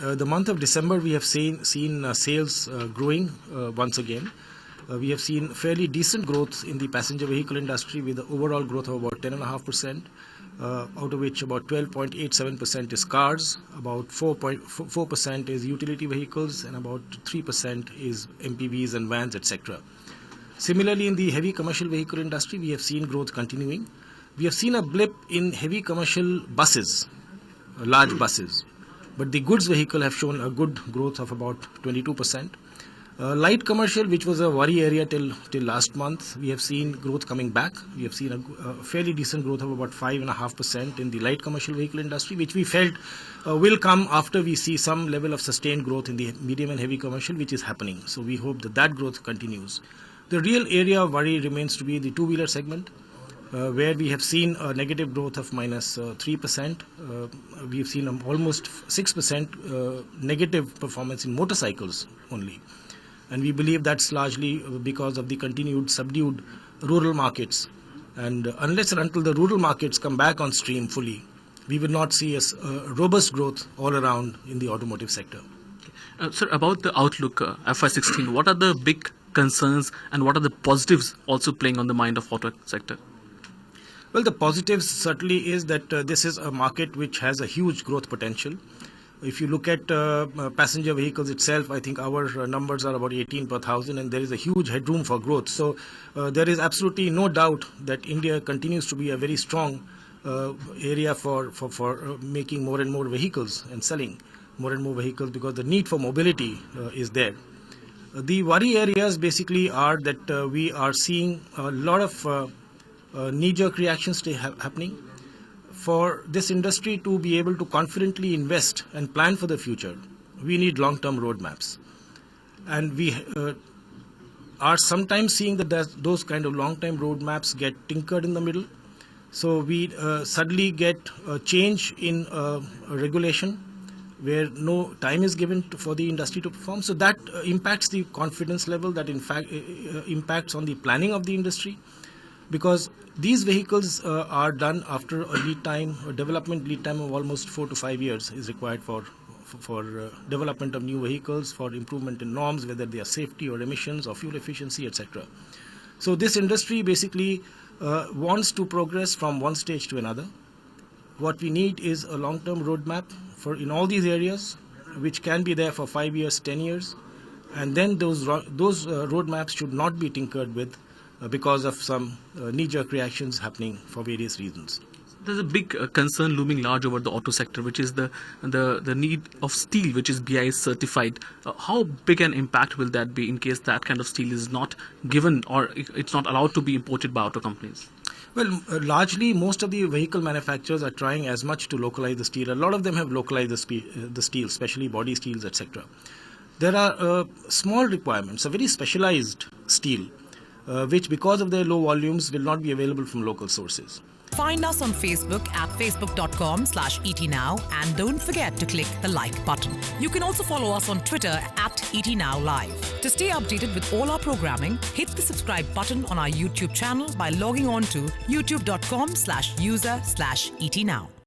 the month of December, we have seen sales growing once again. We have seen fairly decent growth in the passenger vehicle industry with the overall growth of about 10.5%, out of which about 12.87% is cars, about 4% is utility vehicles, and about 3% is MPVs and vans, etc. Similarly, in the heavy commercial vehicle industry, we have seen growth continuing. We have seen a blip in heavy commercial buses, large buses, but the goods vehicle have shown a good growth of about 22%. Light commercial, which was a worry area till last month, we have seen growth coming back. We have seen a fairly decent growth of about 5.5% in the light commercial vehicle industry, which we felt will come after we see some level of sustained growth in the medium and heavy commercial, which is happening. So we hope that growth continues. The real area of worry remains to be the two-wheeler segment, where we have seen a negative growth of minus 3%. We have seen almost 6% negative performance in motorcycles only. And we believe that's largely because of the continued subdued rural markets. And unless and until the rural markets come back on stream fully, we will not see a robust growth all around in the automotive sector. Sir, about the outlook, FY16, what are the big concerns and what are the positives also playing on the mind of auto sector? Well, the positives certainly is that this is a market which has a huge growth potential. If you look at passenger vehicles itself, I think our numbers are about 18 per thousand, and there is a huge headroom for growth. So there is absolutely no doubt that India continues to be a very strong area for making more and more vehicles and selling more and more vehicles, because the need for mobility is there. The worry areas basically are that we are seeing a lot of knee-jerk reactions happening. For this industry to be able to confidently invest and plan for the future, we need long-term roadmaps. And we are sometimes seeing that those kind of long-term roadmaps get tinkered in the middle. So we suddenly get a change in a regulation where no time is given for the industry to perform. So that impacts the confidence level, that in fact impacts on the planning of the industry. Because these vehicles are done after a development lead time of almost 4 to 5 years is required for development of new vehicles, for improvement in norms, whether they are safety or emissions or fuel efficiency, etc. So this industry basically wants to progress from one stage to another. What we need is a long-term roadmap in all these areas, which can be there for 5 years, 10 years, and then those roadmaps should not be tinkered with because of some knee-jerk reactions happening for various reasons. There's a big concern looming large over the auto sector, which is the need of steel, which is BIS certified. How big an impact will that be in case that kind of steel is not given or it's not allowed to be imported by auto companies? Well, largely most of the vehicle manufacturers are trying as much to localize the steel. A lot of them have localized the steel, especially body steels, etc. There are small requirements, a very specialized steel, which because of their low volumes will not be available from local sources. Find us on Facebook at facebook.com/ETNow and don't forget to click the like button. You can also follow us on Twitter at ETNowLive. To stay updated with all our programming, hit the subscribe button on our YouTube channel by logging on to youtube.com/user/ETNow.